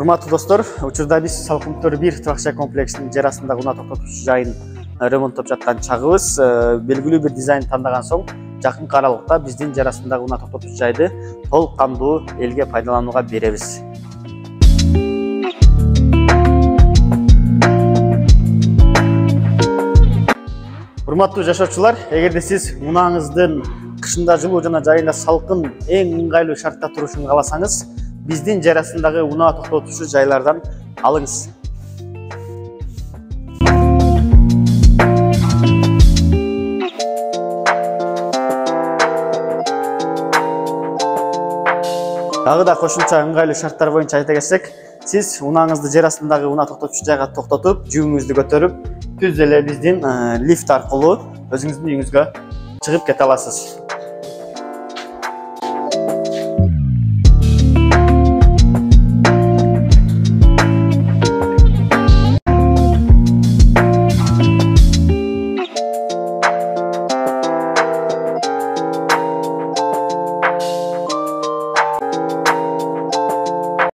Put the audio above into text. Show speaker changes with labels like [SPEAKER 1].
[SPEAKER 1] Урматтуу достор, учурда биз Салкынтөр 1 турак-жай комплексинин жер астындагы унаа токтотуучу жайын ремонттоп жаткан чагыбыз. Белгилүү бир дизайн тандаган соң, жакынкы аралыкта биздин жер астындагы унаа токтотуучу жайды толук кандуу элге пайдаланууга беребиз. Урматтуу жашоочулар, эгерде сиз унааңыздын кышында жылуу жана жайында салкын эң ыңгайлуу шартта турушун кааласаңыз, биздин жер астындагы унаа токтотуучу жайлардан алыңыз. Дагы да кошумча ыңгайлуу шарттар боюнча айта кетсек, сиз унааңызды жер астындагы унаа токтотуучу жайга токтотуп, жүгүңүздү көтөрүп, түз эле биздин лифт аркылуу өзүңүздүн үйүңүзгө чыгып кете аласыз.